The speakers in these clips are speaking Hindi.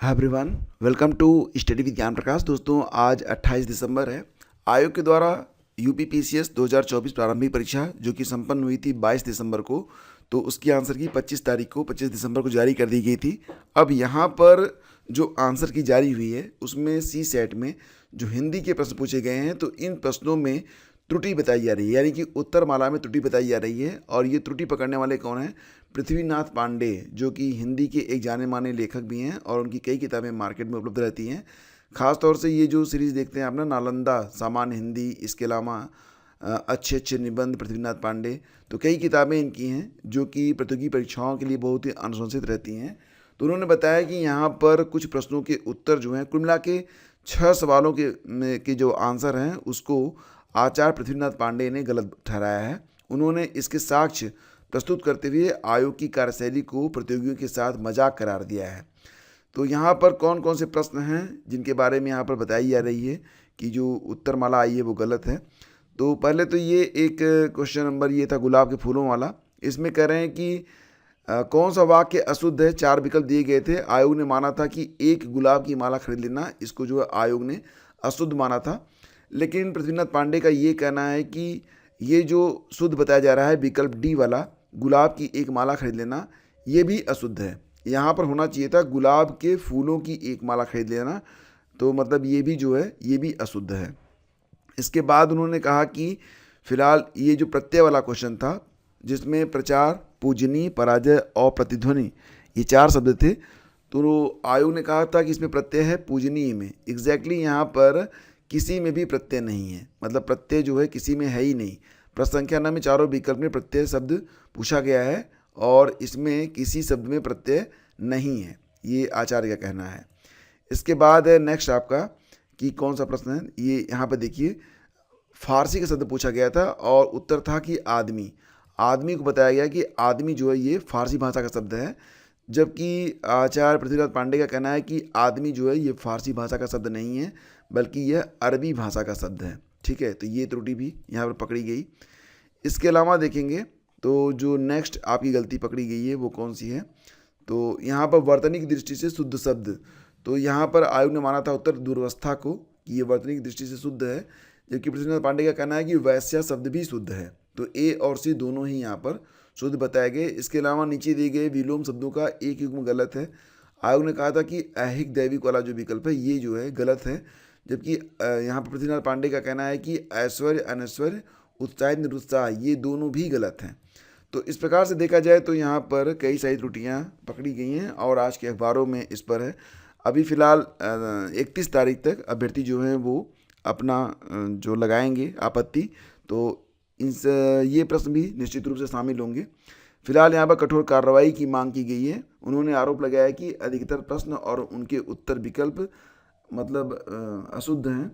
Hi everyone, welcome to study with Gyan Prakash. दोस्तों, आज 28 दिसंबर है। आयोग के द्वारा यूपीपीसीएस 2024 प्रारंभिक परीक्षा जो कि संपन्न हुई थी 22 दिसंबर को, तो उसकी आंसर की 25 दिसंबर को जारी कर दी गई थी। अब यहाँ पर जो आंसर की जारी हुई है उसमें सी सेट में जो हिंदी के प्रश्न पूछे गए हैं, तो इन प्रश्नों में त्रुटि बताई जा रही है, यानी कि उत्तर माला में त्रुटि बताई जा रही है। और ये त्रुटि पकड़ने वाले कौन हैं? पृथ्वीनाथ पांडे, जो कि हिंदी के एक जाने माने लेखक भी हैं और उनकी कई किताबें मार्केट में उपलब्ध रहती हैं। खास तौर से ये जो सीरीज़ देखते हैं आप ना, नालंदा सामान्य हिंदी, इसके अलावा अच्छे अच्छे निबंध पृथ्वीनाथ पांडे, तो कई किताबें इनकी हैं जो कि प्रतियोगी परीक्षाओं के लिए बहुत ही अनुशंसित रहती हैं। तो उन्होंने बताया कि यहाँ पर कुछ प्रश्नों के उत्तर जो हैं, कुल मिला के 6 सवालों के जो आंसर हैं उसको आचार्य पृथ्वीनाथ पांडे ने गलत ठहराया है। उन्होंने इसके साक्ष्य प्रस्तुत करते हुए आयोग की कार्यशैली को प्रतियोगियों के साथ मजाक करार दिया है। तो यहाँ पर कौन कौन से प्रश्न हैं जिनके बारे में यहाँ पर बताई जा रही है कि जो उत्तर माला आई है वो गलत है। तो पहले तो ये एक क्वेश्चन नंबर ये था गुलाब के फूलों वाला। इसमें कह रहे हैं कि कौन सा वाक्य अशुद्ध है? 4 विकल्प दिए गए थे। आयोग ने माना था कि एक गुलाब की माला खरीद लेना, इसको जो है आयोग ने अशुद्ध माना था। लेकिन पृथ्वीनाथ पांडे का ये कहना है कि ये जो शुद्ध बताया जा रहा है विकल्प डी वाला, गुलाब की एक माला खरीद लेना, ये भी अशुद्ध है। यहाँ पर होना चाहिए था गुलाब के फूलों की एक माला खरीद लेना, तो मतलब ये भी जो है ये भी अशुद्ध है। इसके बाद उन्होंने कहा कि फिलहाल ये जो प्रत्यय वाला क्वेश्चन था जिसमें प्रचार, पूजनीय, पराजय और प्रतिध्वनि, ये 4 शब्द थे, तो आयोग ने कहा था कि इसमें प्रत्यय है पूजनीय में। एग्जैक्टली यहाँ पर किसी में भी प्रत्यय नहीं है, मतलब प्रत्यय जो है किसी में है ही नहीं। प्रश्न संख्या न में चारों विकल्प में प्रत्यय शब्द पूछा गया है और इसमें किसी शब्द में प्रत्यय नहीं है, ये आचार्य का कहना है। इसके बाद है नेक्स्ट आपका कि कौन सा प्रश्न है, ये यहाँ पर देखिए, फारसी का शब्द पूछा गया था और उत्तर था कि आदमी। आदमी को बताया गया कि आदमी जो है ये फारसी भाषा का शब्द है, जबकि आचार्य पृथ्वीनाथ पांडे का कहना है कि आदमी जो है ये फारसी भाषा का शब्द नहीं है बल्कि यह अरबी भाषा का शब्द है। ठीक है, तो ये त्रुटि भी यहाँ पर पकड़ी गई। इसके अलावा देखेंगे तो जो नेक्स्ट आपकी गलती पकड़ी गई है वो कौन सी है, तो यहाँ पर वर्तनिक दृष्टि से शुद्ध शब्द, तो यहाँ पर आयोग ने माना था उत्तर दुर्वस्था को कि ये वर्तनिक दृष्टि से शुद्ध है, जबकि पृथ्वीनाथ पांडे का कहना है कि वैश्या शब्द भी शुद्ध है। तो ए और सी दोनों ही यहाँ पर शुद्ध बताए गए। इसके अलावा नीचे दिए गए विलोम शब्दों का एक युग्म गलत है। आयोग ने कहा था कि ऐहिक दैविक वाला जो विकल्प है ये जो है गलत है, जबकि यहाँ पर पृथ्वीनाथ पांडे का कहना है कि ऐश्वर्य, अनैश्वर्य, उत्साहित, निरुत्साह, ये दोनों भी गलत हैं। तो इस प्रकार से देखा जाए तो यहाँ पर कई सारी त्रुटियाँ पकड़ी गई हैं और आज के अखबारों में इस पर है। अभी फ़िलहाल 31 तारीख तक अभ्यर्थी जो हैं वो अपना जो लगाएंगे आपत्ति, तो इस ये प्रश्न भी निश्चित रूप से शामिल होंगे। फिलहाल यहाँ पर कठोर कार्रवाई की मांग की गई है। उन्होंने आरोप लगाया कि अधिकतर प्रश्न और उनके उत्तर विकल्प मतलब अशुद्ध हैं।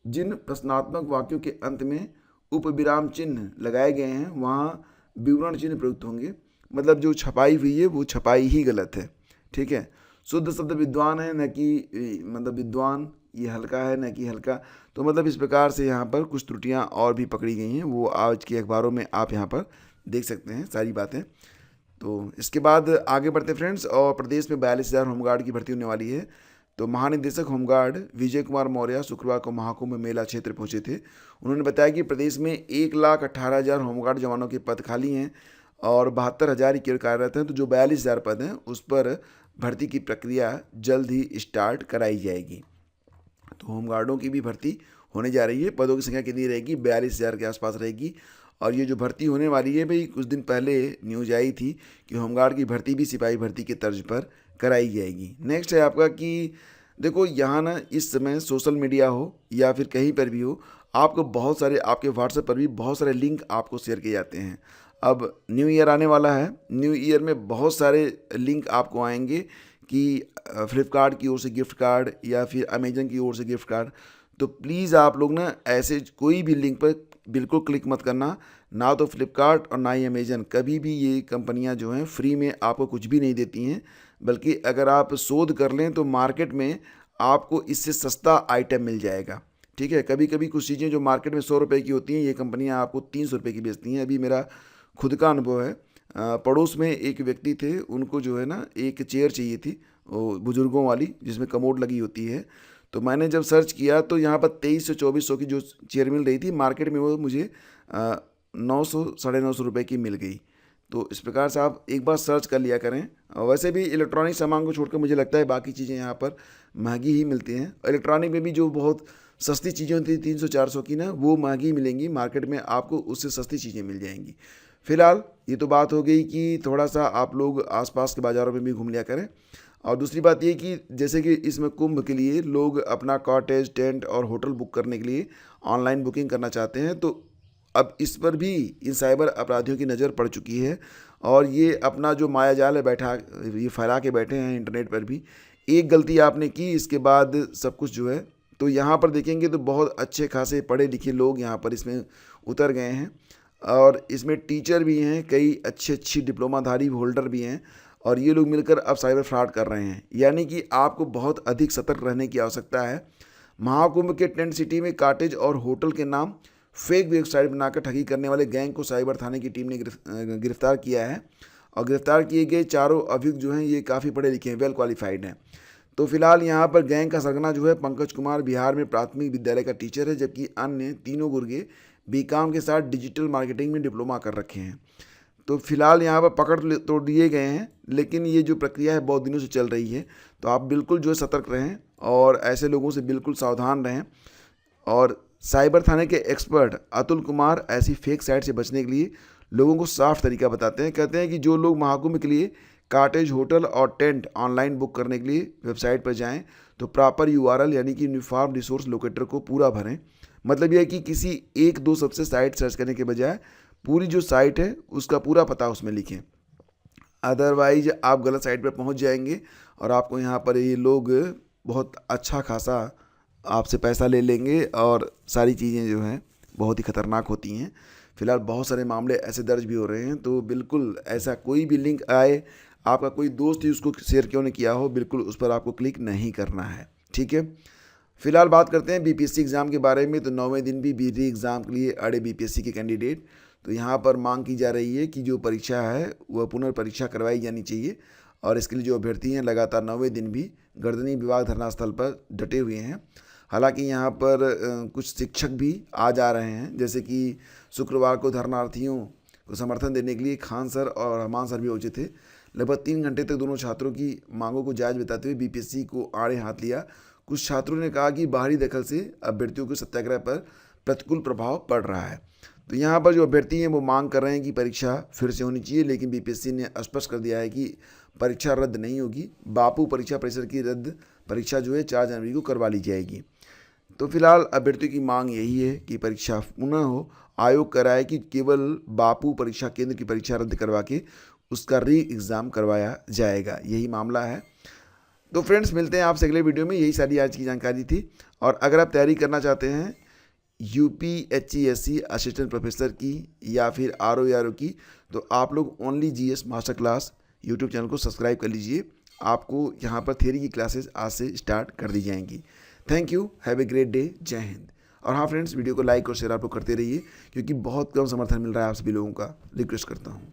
जिन प्रश्नात्मक वाक्यों के अंत में उपविराम चिन्ह लगाए गए हैं वहाँ विवरण चिन्ह प्रयुक्त होंगे, मतलब जो छपाई हुई है वो छपाई ही गलत है। ठीक है, शुद्ध शब्द विद्वान है, न कि मतलब विद्वान, ये हल्का है न कि हल्का। तो मतलब इस प्रकार से यहाँ पर कुछ त्रुटियाँ और भी पकड़ी गई हैं, वो आज के अखबारों में आप यहाँ पर देख सकते हैं सारी बातें। तो इसके बाद आगे बढ़ते फ्रेंड्स, और प्रदेश में 42,000 होमगार्ड की भर्ती होने वाली है। तो महानिदेशक होमगार्ड विजय कुमार मौर्य शुक्रवार को महाकुंभ मेला क्षेत्र पहुंचे थे। उन्होंने बताया कि प्रदेश में 1,18,000 होमगार्ड जवानों के पद खाली हैं और 72,000 ही केवल कार्यरत हैं। तो जो 42,000 पद हैं उस पर भर्ती की प्रक्रिया जल्द ही स्टार्ट कराई जाएगी। तो होमगार्डों की भी भर्ती होने जा रही है। पदों की संख्या कितनी रहेगी? 42,000 के आसपास रहेगी। और ये जो भर्ती होने वाली है भाई, कुछ दिन पहले न्यूज आई थी कि होमगार्ड की भर्ती भी सिपाही भर्ती के तर्ज पर कराई जाएगी। नेक्स्ट है आपका कि देखो यहाँ ना इस समय सोशल मीडिया हो या फिर कहीं पर भी हो, आपको बहुत सारे, आपके व्हाट्सएप पर भी बहुत सारे लिंक आपको शेयर किए जाते हैं। अब न्यू ईयर आने वाला है, न्यू ईयर में बहुत सारे लिंक आपको आएंगे कि फ्लिपकार्ट की ओर से गिफ्ट कार्ड या फिर अमेजन की ओर से गिफ्ट कार्ड। तो प्लीज़ आप लोग ना ऐसे कोई भी लिंक पर बिल्कुल क्लिक मत करना, ना तो फ्लिपकार्ट और ना ही अमेजन, कभी भी ये कंपनियां जो हैं फ्री में आपको कुछ भी नहीं देती हैं, बल्कि अगर आप शोध कर लें तो मार्केट में आपको इससे सस्ता आइटम मिल जाएगा। ठीक है, कभी कभी कुछ चीज़ें जो मार्केट में 100 रुपये की होती हैं, ये कंपनियां आपको 300 रुपये की बेचती हैं। अभी मेरा खुद का अनुभव है, पड़ोस में एक व्यक्ति थे, उनको जो है ना एक चेयर चाहिए थी, बुज़ुर्गों वाली जिसमें कमोड लगी होती है। तो मैंने जब सर्च किया तो यहाँ पर 2300-2400 की जो चेयर मिल रही थी, मार्केट में वो मुझे 900 साढ़े 900 रुपये की मिल गई। तो इस प्रकार से आप एक बार सर्च कर लिया करें। और वैसे भी इलेक्ट्रॉनिक सामान को छोड़कर मुझे लगता है बाकी चीज़ें यहाँ पर महंगी ही मिलती हैं। इलेक्ट्रॉनिक में भी जो बहुत सस्ती चीज़ें होती थी 300-400 की ना, वो महंगी मिलेंगी मार्केट में, आपको उससे सस्ती चीज़ें मिल जाएंगी। फिलहाल ये तो बात हो गई कि थोड़ा सा आप लोग आसपास के बाज़ारों में भी घूम लिया करें। और दूसरी बात ये कि जैसे कि इसमें कुंभ के लिए लोग अपना कॉटेज, टेंट और होटल बुक करने के लिए ऑनलाइन बुकिंग करना चाहते हैं, तो अब इस पर भी इन साइबर अपराधियों की नज़र पड़ चुकी है और ये अपना जो मायाजाल है ये फैला के बैठे हैं इंटरनेट पर भी। एक गलती आपने की, इसके बाद सब कुछ जो है, तो यहाँ पर देखेंगे तो बहुत अच्छे खासे पढ़े लिखे लोग यहाँ पर इसमें उतर गए हैं और इसमें टीचर भी हैं, कई अच्छी डिप्लोमाधारी होल्डर भी हैं और ये लोग मिलकर अब साइबर फ्रॉड कर रहे हैं। यानी कि आपको बहुत अधिक सतर्क रहने की आवश्यकता है। महाकुंभ के टेंट सिटी में कॉटेज और होटल के नाम फेक वेबसाइट बनाकर ठगी करने वाले गैंग को साइबर थाने की टीम ने गिरफ्तार किया है और गिरफ्तार किए गए चारों अभियुक्त जो हैं ये काफ़ी पढ़े लिखे हैं, वेल क्वालिफाइड हैं। तो फिलहाल यहाँ पर गैंग का सरगना जो है पंकज कुमार बिहार में प्राथमिक विद्यालय का टीचर है, जबकि अन्य तीनों गुर्गे बीकॉम के साथ डिजिटल मार्केटिंग में डिप्लोमा कर रखे हैं। तो फिलहाल यहाँ पर पकड़ तो दिए गए हैं, लेकिन ये जो प्रक्रिया है बहुत दिनों से चल रही है। तो आप बिल्कुल जो है सतर्क रहें और ऐसे लोगों से बिल्कुल सावधान रहें। और साइबर थाने के एक्सपर्ट अतुल कुमार ऐसी फेक साइट से बचने के लिए लोगों को साफ तरीका बताते हैं। कहते हैं कि जो लोग महाकुंभ के लिए कॉटेज, होटल और टेंट ऑनलाइन बुक करने के लिए वेबसाइट पर जाएं तो प्रॉपर URL यानी कि यूनिफॉर्म रिसोर्स लोकेटर को पूरा भरें। मतलब यह है कि किसी 1-2 सबसे साइट सर्च करने के बजाय पूरी जो साइट है उसका पूरा पता उसमें लिखें, अदरवाइज आप गलत साइट पर पहुंच जाएंगे और आपको यहाँ पर ये लोग बहुत अच्छा खासा आपसे पैसा ले लेंगे और सारी चीज़ें जो हैं बहुत ही ख़तरनाक होती हैं। फिलहाल बहुत सारे मामले ऐसे दर्ज भी हो रहे हैं। तो बिल्कुल ऐसा कोई भी लिंक आए, आपका कोई दोस्त ही उसको शेयर क्यों नहीं किया हो, बिल्कुल उस पर आपको क्लिक नहीं करना है, ठीक है। फिलहाल बात करते हैं BPSC एग्ज़ाम के बारे में। तो 9वें दिन भी BD एग्ज़ाम के लिए अड़े BPSC के कैंडिडेट। तो यहाँ पर मांग की जा रही है कि जो परीक्षा है वह पुनर्परीक्षा करवाई जानी चाहिए और इसके लिए जो अभ्यर्थी हैं लगातार 9वें दिन भी गर्दनी विभाग धरनास्थल पर डटे हुए हैं। हालांकि यहाँ पर कुछ शिक्षक भी आ जा रहे हैं, जैसे कि शुक्रवार को धरनार्थियों को समर्थन देने के लिए खान सर और रहमान सर भी पहुंचे थे। लगभग 3 घंटे तक दोनों छात्रों की मांगों को जायज़ बताते हुए BPSC को आड़े हाथ लिया। कुछ छात्रों ने कहा कि बाहरी दखल से अभ्यर्थियों के सत्याग्रह पर प्रतिकूल प्रभाव पड़ रहा है। तो यहाँ पर जो अभ्यर्थी हैं वो मांग कर रहे हैं कि परीक्षा फिर से होनी चाहिए, लेकिन BPSC ने स्पष्ट कर दिया है कि परीक्षा रद्द नहीं होगी। बापू परीक्षा परिसर की रद्द परीक्षा जो है 4 जनवरी को करवा ली जाएगी। तो फिलहाल अभ्यर्थियों की मांग यही है कि परीक्षा पुनः हो। आयोग कराए कि केवल बापू परीक्षा केंद्र की परीक्षा रद्द करवा के उसका री एग्ज़ाम करवाया जाएगा, यही मामला है। तो फ्रेंड्स, मिलते हैं आपसे अगले वीडियो में। यही सारी आज की जानकारी थी। और अगर आप तैयारी करना चाहते हैं UPHESC असिस्टेंट प्रोफेसर की या फिर RO की, तो आप लोग only GS master class YouTube channel को सब्सक्राइब कर लीजिए। आपको यहाँ पर थ्योरी की क्लासेस आज से स्टार्ट कर दी जाएंगी। Thank you, have a great day, जय हिंद। और हाँ फ्रेंड्स, वीडियो को लाइक और शेयर आप लोग करते रहिए, क्योंकि बहुत कम समर्थन मिल रहा है आप सभी लोगों का, रिक्वेस्ट करता हूँ।